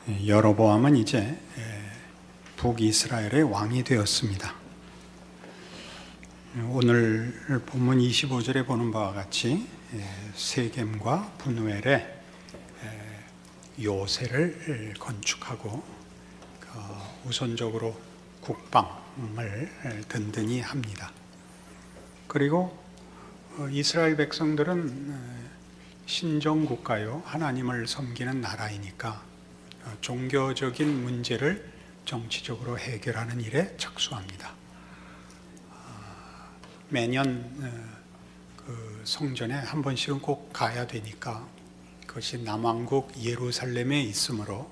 여로보암은 이제 북이스라엘의 왕이 되었습니다. 오늘 본문 25절에 보는 바와 같이 세겜과 분우엘에 요새를 건축하고 우선적으로 국방을 든든히 합니다. 그리고 이스라엘 백성들은 신정국가요, 하나님을 섬기는 나라이니까 종교적인 문제를 정치적으로 해결하는 일에 착수합니다. 매년 그 성전에 한 번씩은 꼭 가야 되니까 그것이 남왕국 예루살렘에 있으므로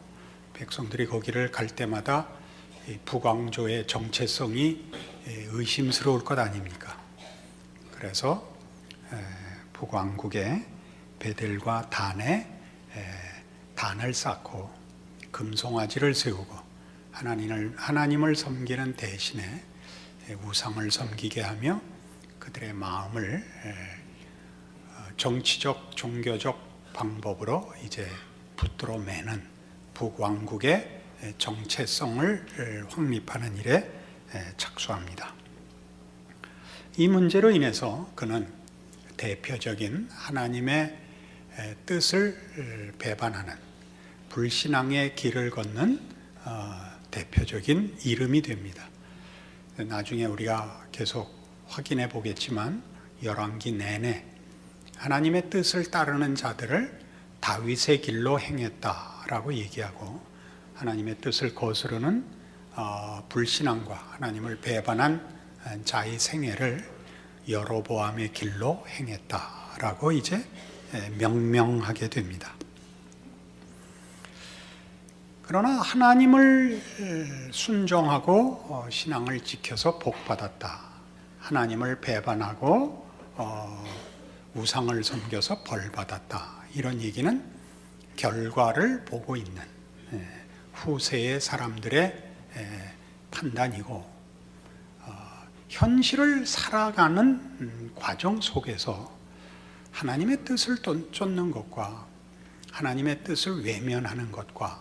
백성들이 거기를 갈 때마다 북왕조의 정체성이 의심스러울 것 아닙니까? 그래서 북왕국의 베델과 단에 단을 쌓고 금송아지를 세우고 하나님을 섬기는 대신에 우상을 섬기게 하며 그들의 마음을 정치적, 종교적 방법으로 이제 붙들어 매는 북왕국의 정체성을 확립하는 일에 착수합니다. 이 문제로 인해서 그는 대표적인 하나님의 뜻을 배반하는 불신앙의 길을 걷는 대표적인 이름이 됩니다. 나중에 우리가 계속 확인해 보겠지만 열왕기 내내 하나님의 뜻을 따르는 자들을 다윗의 길로 행했다라고 얘기하고 하나님의 뜻을 거스르는 불신앙과 하나님을 배반한 자의 생애를 여로보암의 길로 행했다라고 이제 명명하게 됩니다. 그러나 하나님을 순종하고 신앙을 지켜서 복받았다. 하나님을 배반하고 우상을 섬겨서 벌받았다. 이런 얘기는 결과를 보고 있는 후세의 사람들의 판단이고 현실을 살아가는 과정 속에서 하나님의 뜻을 쫓는 것과 하나님의 뜻을 외면하는 것과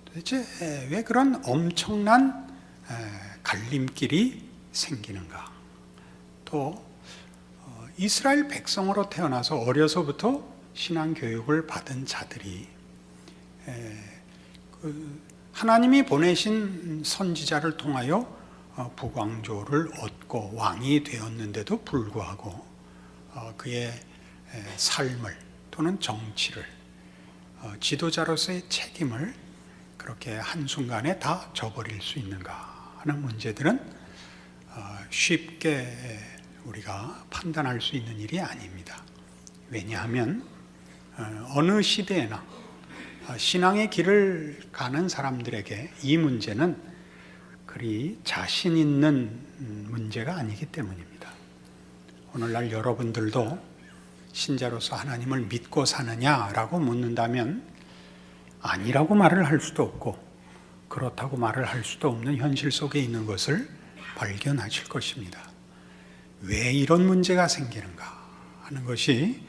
도대체 왜 그런 엄청난 갈림길이 생기는가? 또 이스라엘 백성으로 태어나서 어려서부터 신앙 교육을 받은 자들이 하나님이 보내신 선지자를 통하여 북왕조를 얻고 왕이 되었는데도 불구하고 그의 삶을 또는 정치를 지도자로서의 책임을 그렇게 한순간에 다 저버릴 수 있는가 하는 문제들은 쉽게 우리가 판단할 수 있는 일이 아닙니다. 왜냐하면 어느 시대에나 신앙의 길을 가는 사람들에게 이 문제는 그리 자신 있는 문제가 아니기 때문입니다. 오늘날 여러분들도 신자로서 하나님을 믿고 사느냐라고 묻는다면 아니라고 말을 할 수도 없고 그렇다고 말을 할 수도 없는 현실 속에 있는 것을 발견하실 것입니다. 왜 이런 문제가 생기는가 하는 것이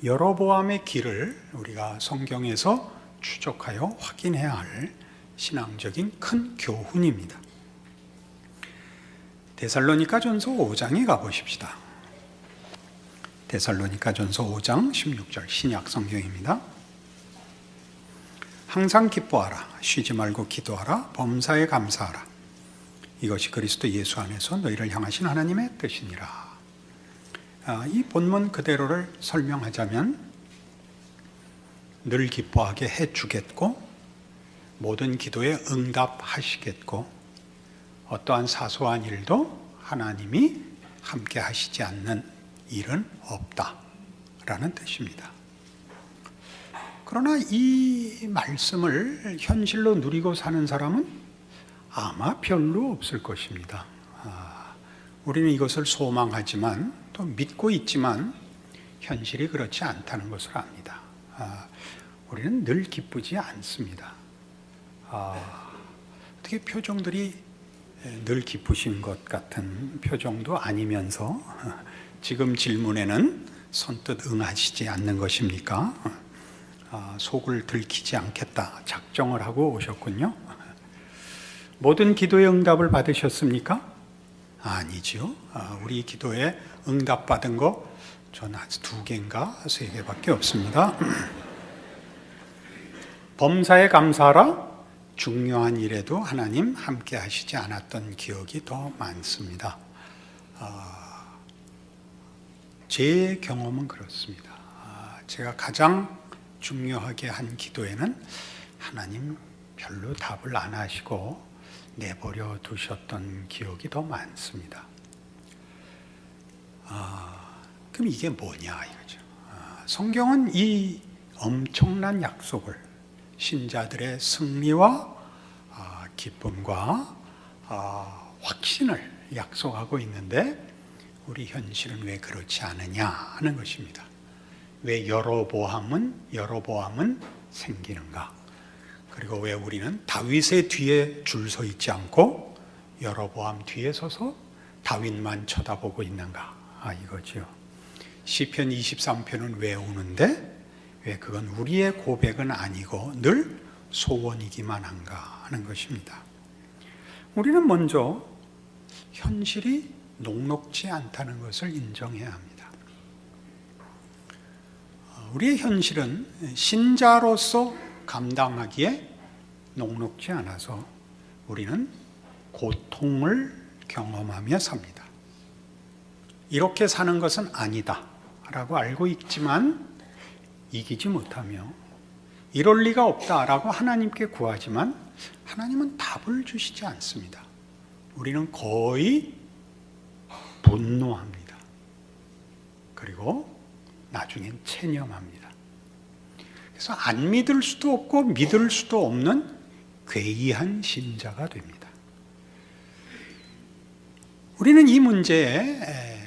여로보암의 길을 우리가 성경에서 추적하여 확인해야 할 신앙적인 큰 교훈입니다. 데살로니가전서 5장에 가보십시다. 데살로니가전서 5장 16절 신약 성경입니다. 항상 기뻐하라, 쉬지 말고 기도하라, 범사에 감사하라. 이것이 그리스도 예수 안에서 너희를 향하신 하나님의 뜻이니라. 이 본문 그대로를 설명하자면 늘 기뻐하게 해주겠고 모든 기도에 응답하시겠고 어떠한 사소한 일도 하나님이 함께 하시지 않는 일은 없다라는 뜻입니다. 그러나 이 말씀을 현실로 누리고 사는 사람은 아마 별로 없을 것입니다. 우리는 이것을 소망하지만 또 믿고 있지만 현실이 그렇지 않다는 것을 압니다. 우리는 늘 기쁘지 않습니다. 어떻게 표정들이 늘 기쁘신 것 같은 표정도 아니면서 지금 질문에는 선뜻 응하시지 않는 것입니까? 속을 들키지 않겠다 작정을 하고 오셨군요. 모든 기도의 응답을 받으셨습니까? 아니죠. 우리 기도에 응답받은 거 저는 아직 2개인가 3개밖에 없습니다. 범사에 감사하라. 중요한 일에도 하나님 함께 하시지 않았던 기억이 더 많습니다. 제 경험은 그렇습니다. 제가 가장 중요하게 한 기도에는 하나님 별로 답을 안 하시고 내버려 두셨던 기억이 더 많습니다. 그럼 이게 뭐냐 이거죠. 성경은 이 엄청난 약속을 신자들의 승리와 기쁨과 확신을 약속하고 있는데 우리 현실은 왜 그렇지 않느냐 하는 것입니다. 왜 여로보암은 생기는가? 그리고 왜 우리는 다윗의 뒤에 줄 서 있지 않고 여로보암 뒤에 서서 다윗만 쳐다보고 있는가? 이거죠. 시편 23편은 왜 우는데 왜 그건 우리의 고백은 아니고 늘 소원이기만 한가 하는 것입니다. 우리는 먼저 현실이 녹록지 않다는 것을 인정해야 합니다. 우리의 현실은 신자로서 감당하기에 녹록지 않아서 우리는 고통을 경험하며 삽니다. 이렇게 사는 것은 아니다 라고 알고 있지만 이기지 못하며 이럴 리가 없다라고 하나님께 구하지만 하나님은 답을 주시지 않습니다. 우리는 거의 분노합니다. 그리고 나중엔 체념합니다. 그래서 안 믿을 수도 없고 믿을 수도 없는 괴이한 신자가 됩니다. 우리는 이 문제에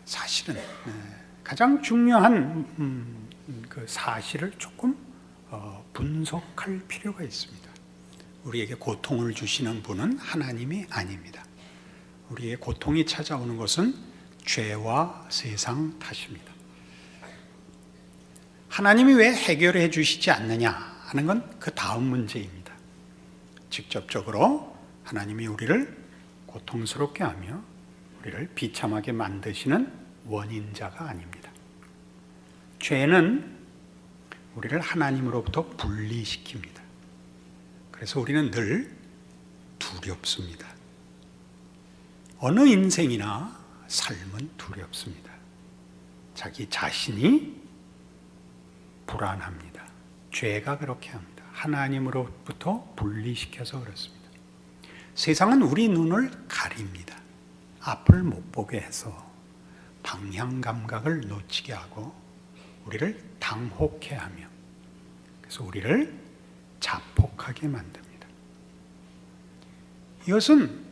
사실은 가장 중요한 그 사실을 조금 분석할 필요가 있습니다. 우리에게 고통을 주시는 분은 하나님이 아닙니다. 우리의 고통이 찾아오는 것은 죄와 세상 탓입니다. 하나님이 왜 해결해 주시지 않느냐 하는 건 그 다음 문제입니다. 직접적으로 하나님이 우리를 고통스럽게 하며 우리를 비참하게 만드시는 원인자가 아닙니다. 죄는 우리를 하나님으로부터 분리시킵니다. 그래서 우리는 늘 두렵습니다. 어느 인생이나 삶은 두렵습니다. 자기 자신이 불안합니다. 죄가 그렇게 합니다. 하나님으로부터 분리시켜서 그렇습니다. 세상은 우리 눈을 가립니다. 앞을 못 보게 해서 방향 감각을 놓치게 하고 우리를 당혹해 하며 그래서 우리를 자폭하게 만듭니다. 이것은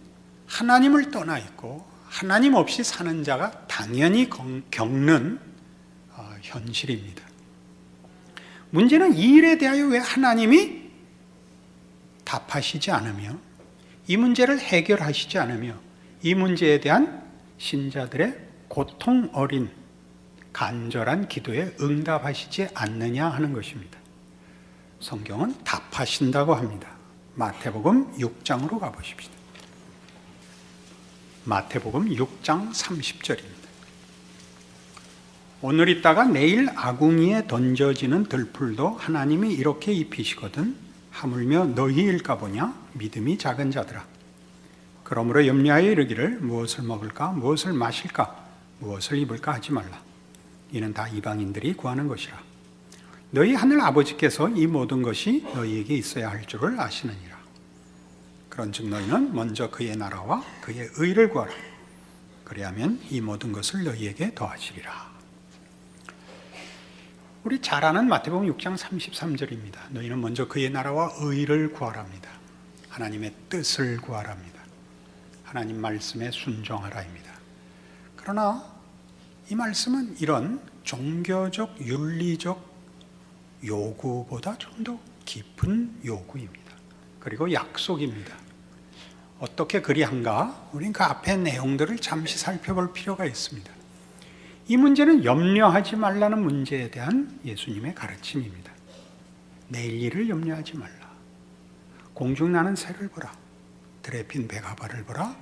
하나님을 떠나 있고 하나님 없이 사는 자가 당연히 겪는 현실입니다. 문제는 이 일에 대하여 왜 하나님이 답하시지 않으며 이 문제를 해결하시지 않으며 이 문제에 대한 신자들의 고통 어린 간절한 기도에 응답하시지 않느냐 하는 것입니다. 성경은 답하신다고 합니다. 마태복음 6장으로 가보십시다. 마태복음 6장 30절입니다. 오늘 있다가 내일 아궁이에 던져지는 들풀도 하나님이 이렇게 입히시거든 하물며 너희일까 보냐 믿음이 작은 자들아. 그러므로 염려하여 이르기를 무엇을 먹을까 무엇을 마실까 무엇을 입을까 하지 말라. 이는 다 이방인들이 구하는 것이라. 너희 하늘 아버지께서 이 모든 것이 너희에게 있어야 할 줄을 아시느니라. 그런즉 너희는 먼저 그의 나라와 그의 의를 구하라. 그리하면 이 모든 것을 너희에게 더하시리라. 우리 잘 아는 마태복음 6장 33절입니다. 너희는 먼저 그의 나라와 의를 구하랍니다. 하나님의 뜻을 구하랍니다. 하나님 말씀에 순종하라입니다. 그러나 이 말씀은 이런 종교적 윤리적 요구보다 좀 더 깊은 요구입니다. 그리고 약속입니다. 어떻게 그리한가? 우린 그 앞에 내용들을 잠시 살펴볼 필요가 있습니다. 이 문제는 염려하지 말라는 문제에 대한 예수님의 가르침입니다. 내일 일을 염려하지 말라. 공중 나는 새를 보라. 들에 핀 백합화를 보라.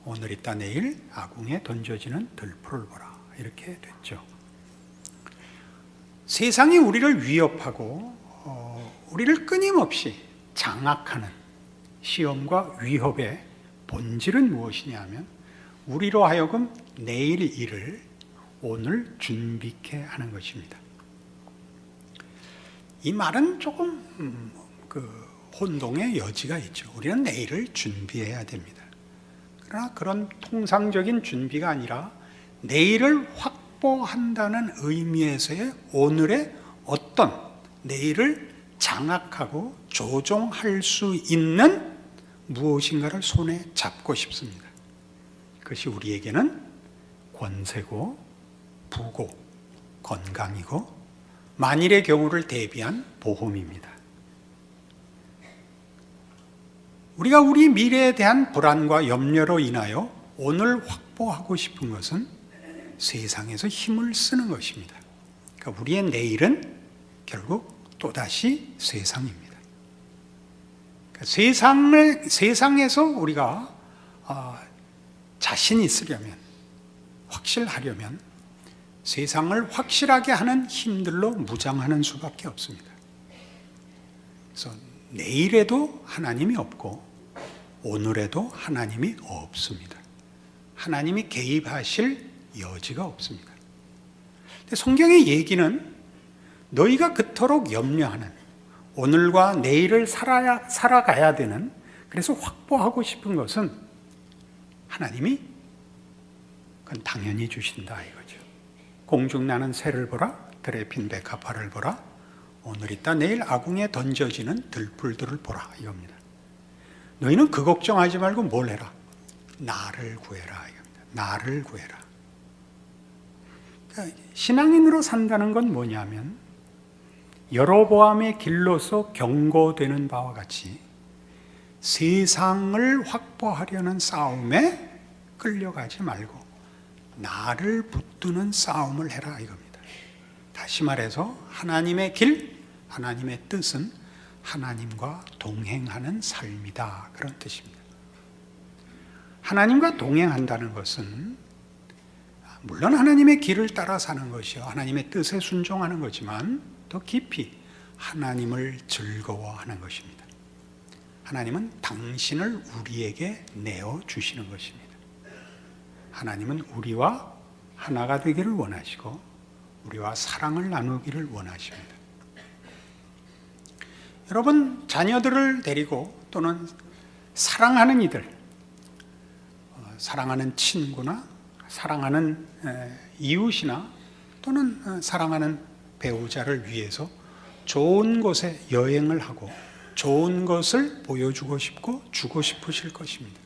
오늘 있다 내일 아궁에 던져지는 들풀을 보라. 이렇게 됐죠. 세상이 우리를 위협하고 우리를 끊임없이 장악하는 시험과 위협의 본질은 무엇이냐면 우리로 하여금 내일 일을 오늘 준비케 하는 것입니다. 이 말은 조금 혼동의 여지가 있죠. 우리는 내일을 준비해야 됩니다. 그러나 그런 통상적인 준비가 아니라 내일을 확보한다는 의미에서의 오늘의 어떤 내일을 장악하고 조종할 수 있는 무엇인가를 손에 잡고 싶습니다. 그것이 우리에게는 권세고 부고 건강이고 만일의 경우를 대비한 보험입니다. 우리가 우리 미래에 대한 불안과 염려로 인하여 오늘 확보하고 싶은 것은 세상에서 힘을 쓰는 것입니다. 그러니까 우리의 내일은 결국 또다시 세상입니다. 그러니까 세상에서 우리가 자신 있으려면, 확실하려면 세상을 확실하게 하는 힘들로 무장하는 수밖에 없습니다. 그래서 내일에도 하나님이 없고 오늘에도 하나님이 없습니다. 하나님이 개입하실 여지가 없습니다. 근데 성경의 얘기는 너희가 그토록 염려하는 오늘과 내일을 살아가야 되는, 그래서 확보하고 싶은 것은 하나님이 그건 당연히 주신다 이거죠. 공중 나는 새를 보라, 들에 핀 백합화를 보라, 오늘 있다 내일 아궁에 던져지는 들풀들을 보라 이겁니다. 너희는 그 걱정하지 말고 뭘 해라? 나를 구해라 이겁니다. 나를 구해라. 그러니까 신앙인으로 산다는 건 뭐냐면 여로보암의 길로서 경고되는 바와 같이 세상을 확보하려는 싸움에 끌려가지 말고 나를 붙드는 싸움을 해라 이겁니다. 다시 말해서 하나님의 길, 하나님의 뜻은 하나님과 동행하는 삶이다, 그런 뜻입니다. 하나님과 동행한다는 것은 물론 하나님의 길을 따라 사는 것이요 하나님의 뜻에 순종하는 거지만 더 깊이 하나님을 즐거워하는 것입니다. 하나님은 당신을 우리에게 내어주시는 것입니다. 하나님은 우리와 하나가 되기를 원하시고 우리와 사랑을 나누기를 원하십니다. 여러분, 자녀들을 데리고 또는 사랑하는 이들, 사랑하는 친구나 사랑하는 이웃이나 또는 사랑하는 배우자를 위해서 좋은 곳에 여행을 하고 좋은 것을 보여주고 싶고 주고 싶으실 것입니다.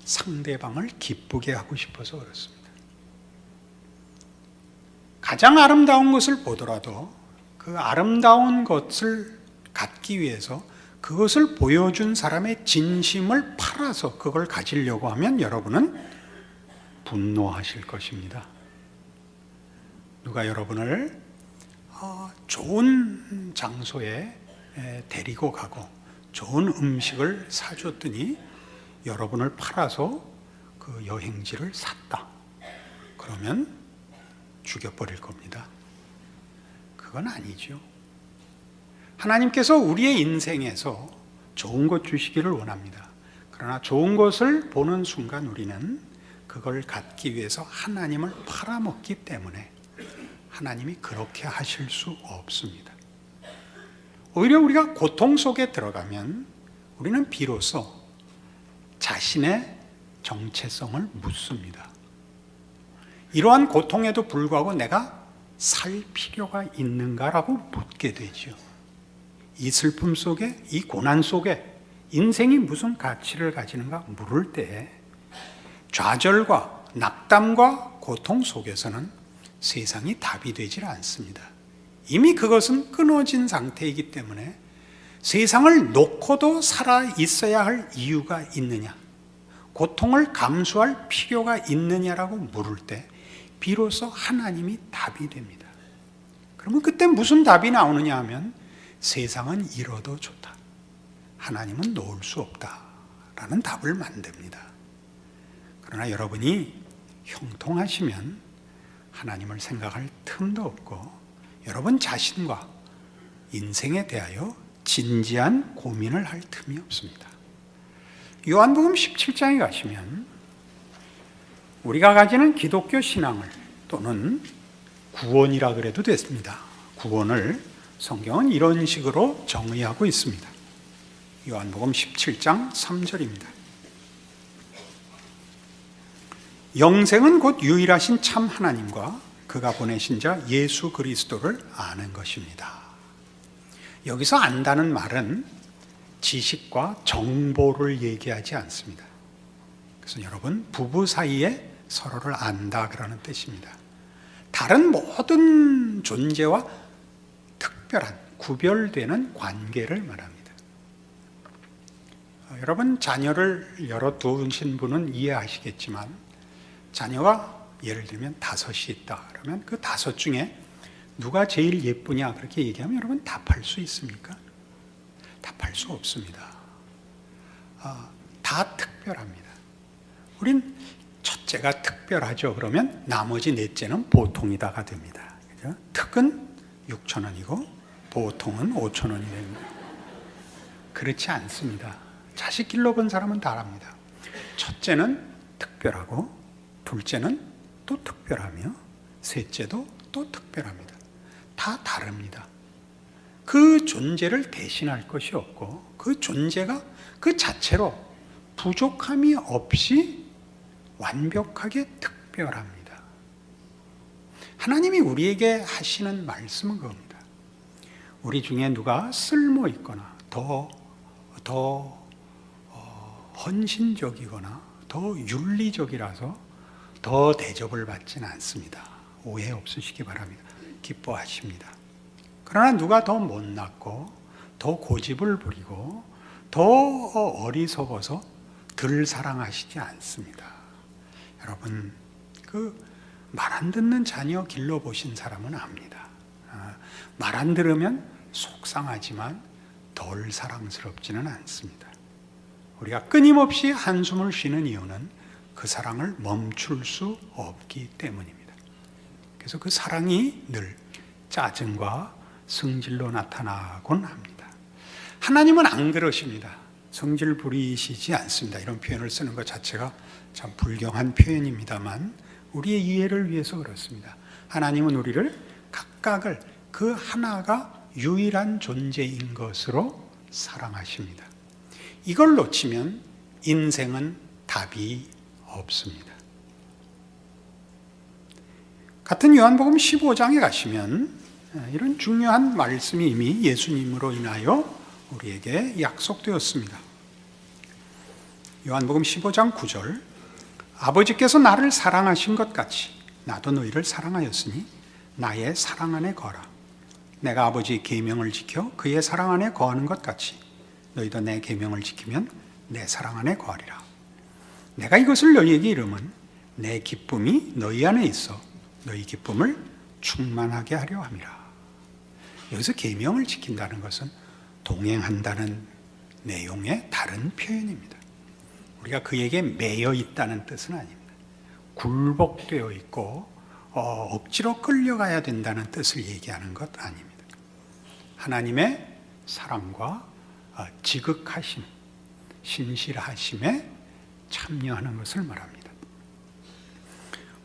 상대방을 기쁘게 하고 싶어서 그렇습니다. 가장 아름다운 것을 보더라도 그 아름다운 것을 갖기 위해서 그것을 보여준 사람의 진심을 팔아서 그걸 가지려고 하면 여러분은 분노하실 것입니다. 누가 여러분을 좋은 장소에 데리고 가고 좋은 음식을 사줬더니 여러분을 팔아서 그 여행지를 샀다. 그러면 죽여버릴 겁니다. 그건 아니죠. 하나님께서 우리의 인생에서 좋은 것 주시기를 원합니다. 그러나 좋은 것을 보는 순간 우리는 그걸 갖기 위해서 하나님을 팔아먹기 때문에 하나님이 그렇게 하실 수 없습니다. 오히려 우리가 고통 속에 들어가면 우리는 비로소 자신의 정체성을 묻습니다. 이러한 고통에도 불구하고 내가 살 필요가 있는가라고 묻게 되죠. 이 슬픔 속에, 이 고난 속에 인생이 무슨 가치를 가지는가 물을 때 좌절과 낙담과 고통 속에서는 세상이 답이 되질 않습니다. 이미 그것은 끊어진 상태이기 때문에 세상을 놓고도 살아 있어야 할 이유가 있느냐, 고통을 감수할 필요가 있느냐라고 물을 때 비로소 하나님이 답이 됩니다. 그러면 그때 무슨 답이 나오느냐 하면 세상은 잃어도 좋다. 하나님은 놓을 수 없다. 라는 답을 만듭니다. 그러나 여러분이 형통하시면 하나님을 생각할 틈도 없고 여러분 자신과 인생에 대하여 진지한 고민을 할 틈이 없습니다. 요한복음 17장에 가시면 우리가 가지는 기독교 신앙을 또는 구원이라 그래도 됐습니다. 구원을 성경은 이런 식으로 정의하고 있습니다. 요한복음 17장 3절입니다. 영생은 곧 유일하신 참 하나님과 그가 보내신 자 예수 그리스도를 아는 것입니다. 여기서 안다는 말은 지식과 정보를 얘기하지 않습니다. 그래서 여러분, 부부 사이에 서로를 안다 그러는 뜻입니다. 다른 모든 존재와 특별한 구별되는 관계를 말합니다. 여러분, 자녀를 여러 두신 분은 이해하시겠지만 자녀가 예를 들면 5이 있다 그러면 그 5 중에 누가 제일 예쁘냐 그렇게 얘기하면 여러분 답할 수 있습니까? 답할 수 없습니다. 다 특별합니다. 우린 첫째가 특별하죠. 그러면 나머지 넷째는 보통이다가 됩니다. 그죠? 특은 6,000원이고 보통은 5,000원이 됩니다. 그렇지 않습니다. 자식 길러본 사람은 다 압니다. 첫째는 특별하고 둘째는 또 특별하며 셋째도 또 특별합니다. 다 다릅니다. 그 존재를 대신할 것이 없고 그 존재가 그 자체로 부족함이 없이 완벽하게 특별합니다. 하나님이 우리에게 하시는 말씀은 그겁니다. 우리 중에 누가 쓸모 있거나 더 헌신적이거나 더 윤리적이라서 더 대접을 받지는 않습니다. 오해 없으시기 바랍니다. 기뻐하십니다. 그러나 누가 더 못났고 더 고집을 부리고 더 어리석어서 덜 사랑하시지 않습니다. 여러분, 그 말 안 듣는 자녀 길러보신 사람은 압니다. 말 안 들으면 속상하지만 덜 사랑스럽지는 않습니다. 우리가 끊임없이 한숨을 쉬는 이유는 그 사랑을 멈출 수 없기 때문입니다. 그래서 그 사랑이 늘 짜증과 성질로 나타나곤 합니다. 하나님은 안 그러십니다. 성질 부리시지 않습니다. 이런 표현을 쓰는 것 자체가 참 불경한 표현입니다만 우리의 이해를 위해서 그렇습니다. 하나님은 우리를 각각을 그 하나가 유일한 존재인 것으로 사랑하십니다. 이걸 놓치면 인생은 답이 없습니다. 같은 요한복음 15장에 가시면 이런 중요한 말씀이 이미 예수님으로 인하여 우리에게 약속되었습니다. 요한복음 15장 9절, 아버지께서 나를 사랑하신 것 같이 나도 너희를 사랑하였으니 나의 사랑 안에 거하라. 내가 아버지의 계명을 지켜 그의 사랑 안에 거하는 것 같이 너희도 내 계명을 지키면 내 사랑 안에 거하리라. 내가 이것을 너희에게 이름은 내 기쁨이 너희 안에 있어 너희 기쁨을 충만하게 하려 함이라. 여기서 계명을 지킨다는 것은 동행한다는 내용의 다른 표현입니다. 우리가 그에게 매여 있다는 뜻은 아닙니다. 굴복되어 있고 억지로 끌려가야 된다는 뜻을 얘기하는 것 아닙니다. 하나님의 사랑과 지극하심, 신실하심에 참여하는 것을 말합니다.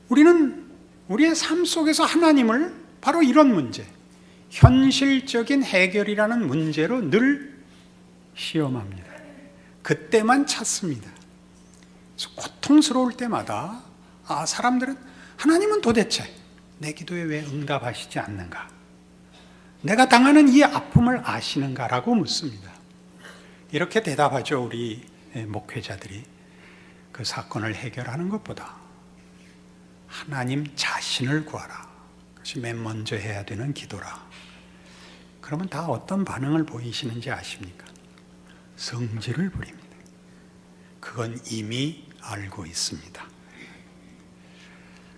우리는 우리의 삶 속에서 하나님을 바로 이런 문제, 현실적인 해결이라는 문제로 늘 시험합니다. 그때만 찾습니다. 그래서 고통스러울 때마다 사람들은 하나님은 도대체 내 기도에 왜 응답하시지 않는가? 내가 당하는 이 아픔을 아시는가라고 묻습니다. 이렇게 대답하죠. 우리 목회자들이. 그 사건을 해결하는 것보다 하나님 자신을 구하라. 그것이 맨 먼저 해야 되는 기도라. 그러면 다 어떤 반응을 보이시는지 아십니까? 성질을 부립니다. 그건 이미 알고 있습니다.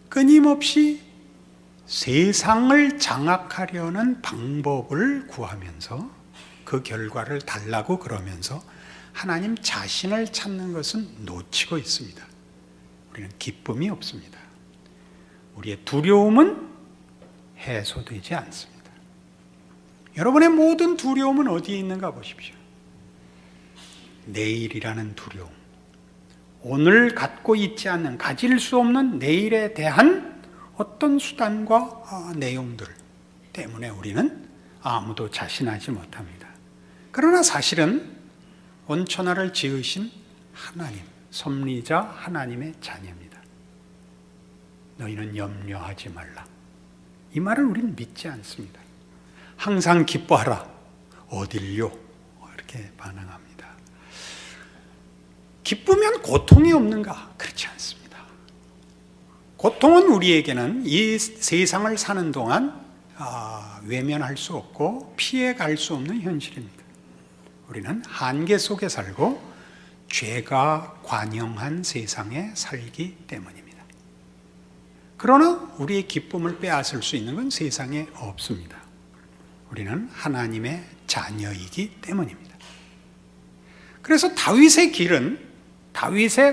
끊임없이 세상을 장악하려는 방법을 구하면서 그 결과를 달라고 그러면서 하나님 자신을 찾는 것은 놓치고 있습니다. 우리는 기쁨이 없습니다. 우리의 두려움은 해소되지 않습니다. 여러분의 모든 두려움은 어디에 있는가 보십시오. 내일이라는 두려움, 오늘 갖고 있지 않는, 가질 수 없는 내일에 대한 어떤 수단과 내용들 때문에 우리는 아무도 자신하지 못합니다. 그러나 사실은 온천하를 지으신 하나님, 섭리자 하나님의 자녀입니다. 너희는 염려하지 말라. 이 말을 우리는 믿지 않습니다. 항상 기뻐하라. 어딜요? 이렇게 반응합니다. 기쁘면 고통이 없는가? 그렇지 않습니다. 고통은 우리에게는 이 세상을 사는 동안 외면할 수 없고 피해갈 수 없는 현실입니다. 우리는 한계 속에 살고 죄가 관영한 세상에 살기 때문입니다. 그러나 우리의 기쁨을 빼앗을 수 있는 건 세상에 없습니다. 우리는 하나님의 자녀이기 때문입니다. 그래서 다윗의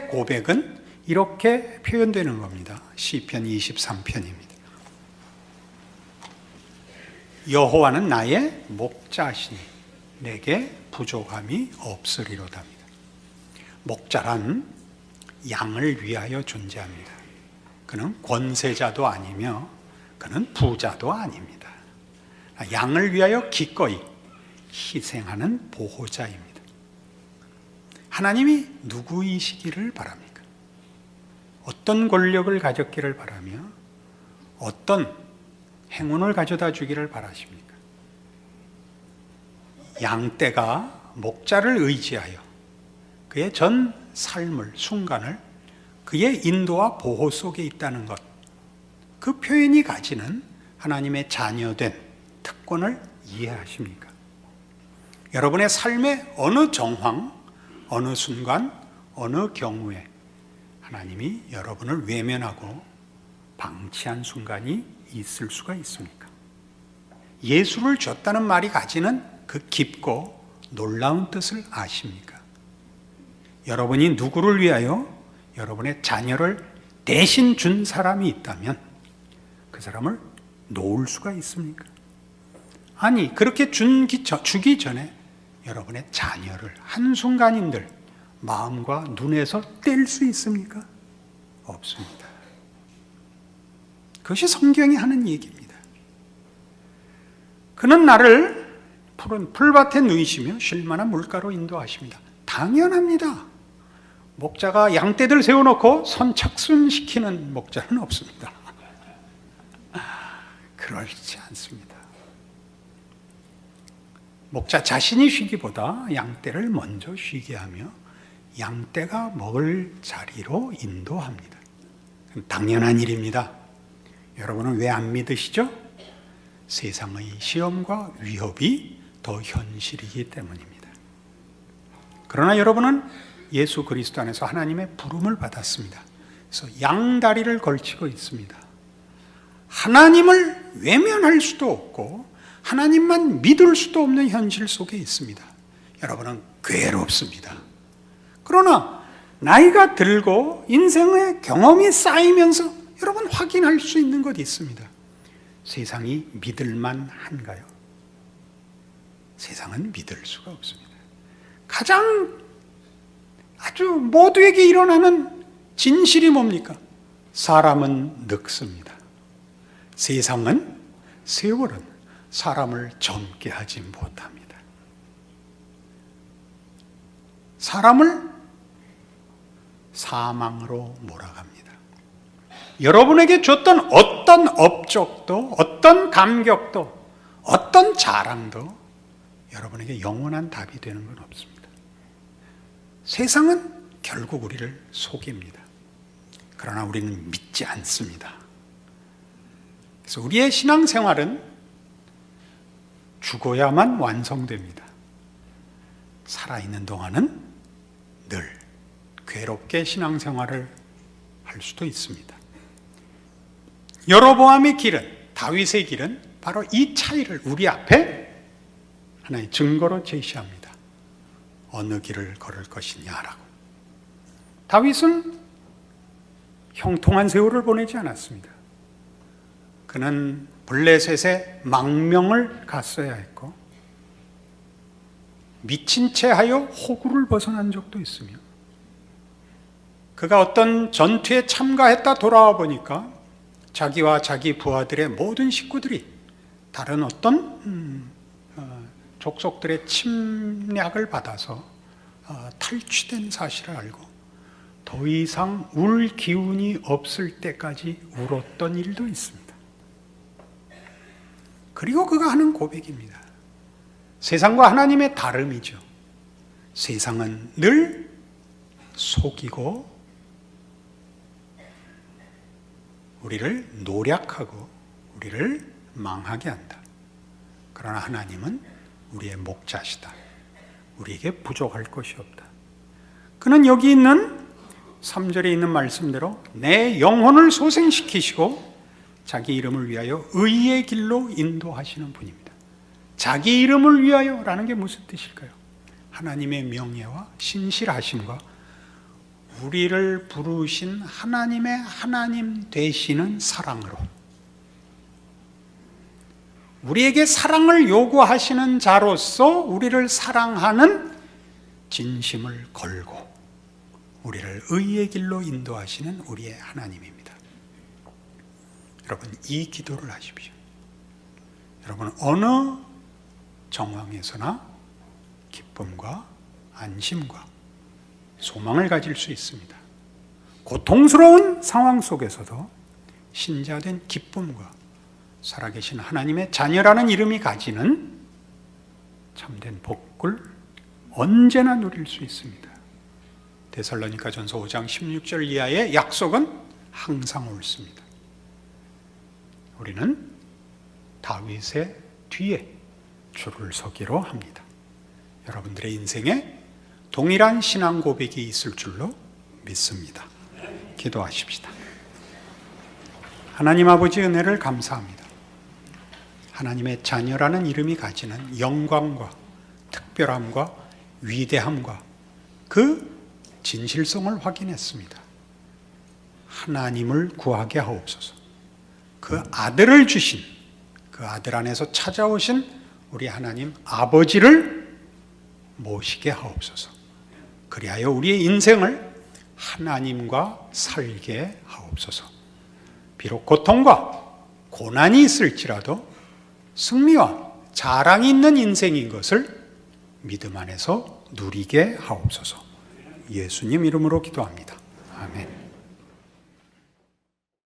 고백은 이렇게 표현되는 겁니다. 시편 23편입니다. 여호와는 나의 목자시니 내게 부족함이 없으리로답니다. 목자란 양을 위하여 존재합니다. 그는 권세자도 아니며 그는 부자도 아닙니다. 양을 위하여 기꺼이 희생하는 보호자입니다. 하나님이 누구이시기를 바랍니까? 어떤 권력을 가졌기를 바라며 어떤 행운을 가져다 주기를 바라십니까? 양떼가 목자를 의지하여 그의 전 삶을, 순간을 그의 인도와 보호 속에 있다는 것, 그 표현이 가지는 하나님의 자녀된 특권을 이해하십니까? 여러분의 삶의 어느 정황, 어느 순간, 어느 경우에 하나님이 여러분을 외면하고 방치한 순간이 있을 수가 있습니까? 예수를 줬다는 말이 가지는 그 깊고 놀라운 뜻을 아십니까? 여러분이 누구를 위하여 여러분의 자녀를 대신 준 사람이 있다면 그 사람을 놓을 수가 있습니까? 아니, 그렇게 주기 전에 여러분의 자녀를 한순간인들 마음과 눈에서 뗄 수 있습니까? 없습니다. 그것이 성경이 하는 얘기입니다. 그는 나를 푸른 풀밭에 누이시며 쉴만한 물가로 인도하십니다. 당연합니다. 목자가 양떼들 세워놓고 선착순시키는 목자는 없습니다. 그렇지 않습니다. 목자 자신이 쉬기보다 양떼를 먼저 쉬게 하며 양떼가 먹을 자리로 인도합니다. 당연한 일입니다. 여러분은 왜 안 믿으시죠? 세상의 시험과 위협이 더 현실이기 때문입니다. 그러나 여러분은 예수 그리스도 안에서 하나님의 부름을 받았습니다. 그래서 양다리를 걸치고 있습니다. 하나님을 외면할 수도 없고 하나님만 믿을 수도 없는 현실 속에 있습니다. 여러분은 괴롭습니다. 그러나 나이가 들고 인생의 경험이 쌓이면서 여러분 확인할 수 있는 것이 있습니다. 세상이 믿을만 한가요? 세상은 믿을 수가 없습니다. 가장 아주 모두에게 일어나는 진실이 뭡니까? 사람은 늙습니다. 세상은, 세월은 사람을 젊게 하지 못합니다. 사람을 사망으로 몰아갑니다. 여러분에게 줬던 어떤 업적도, 어떤 감격도, 어떤 자랑도 여러분에게 영원한 답이 되는 건 없습니다. 세상은 결국 우리를 속입니다. 그러나 우리는 믿지 않습니다. 그래서 우리의 신앙생활은 죽어야만 완성됩니다. 살아있는 동안은 늘 괴롭게 신앙생활을 할 수도 있습니다. 여로보암의 길은, 다윗의 길은 바로 이 차이를 우리 앞에 하나의 증거로 제시합니다. 어느 길을 걸을 것이냐라고. 다윗은 형통한 세월을 보내지 않았습니다. 그는 블레셋의 망명을 갔어야 했고 미친 채 하여 호구를 벗어난 적도 있으며 그가 어떤 전투에 참가했다 돌아와 보니까 자기와 자기 부하들의 모든 식구들이 다른 어떤 족속들의 침략을 받아서 탈취된 사실을 알고 더 이상 울 기운이 없을 때까지 울었던 일도 있습니다. 그리고 그가 하는 고백입니다. 세상과 하나님의 다름이죠. 세상은 늘 속이고 우리를 노략하고 우리를 망하게 한다. 그러나 하나님은 우리의 목자시다. 우리에게 부족할 것이 없다. 그는 여기 있는 3절에 있는 말씀대로 내 영혼을 소생시키시고 자기 이름을 위하여 의의 길로 인도하시는 분입니다. 자기 이름을 위하여라는 게 무슨 뜻일까요? 하나님의 명예와 신실하심과 우리를 부르신 하나님의 하나님 되시는 사랑으로 우리에게 사랑을 요구하시는 자로서 우리를 사랑하는 진심을 걸고 우리를 의의 길로 인도하시는 우리의 하나님입니다. 여러분, 이 기도를 하십시오. 여러분, 어느 정황에서나 기쁨과 안심과 소망을 가질 수 있습니다. 고통스러운 상황 속에서도 신자된 기쁨과 살아계신 하나님의 자녀라는 이름이 가지는 참된 복을 언제나 누릴 수 있습니다. 데살로니가전서 5장 16절 이하의 약속은 항상 옳습니다. 우리는 다윗의 뒤에 줄을 서기로 합니다. 여러분들의 인생에 동일한 신앙 고백이 있을 줄로 믿습니다. 기도하십시다. 하나님 아버지 은혜를 감사합니다. 하나님의 자녀라는 이름이 가지는 영광과 특별함과 위대함과 그 진실성을 확인했습니다. 하나님을 구하게 하옵소서. 그 아들을 주신 그 아들 안에서 찾아오신 우리 하나님 아버지를 모시게 하옵소서. 그리하여 우리의 인생을 하나님과 살게 하옵소서. 비록 고통과 고난이 있을지라도 승리와 자랑이 있는 인생인 것을 믿음 안에서 누리게 하옵소서. 예수님 이름으로 기도합니다.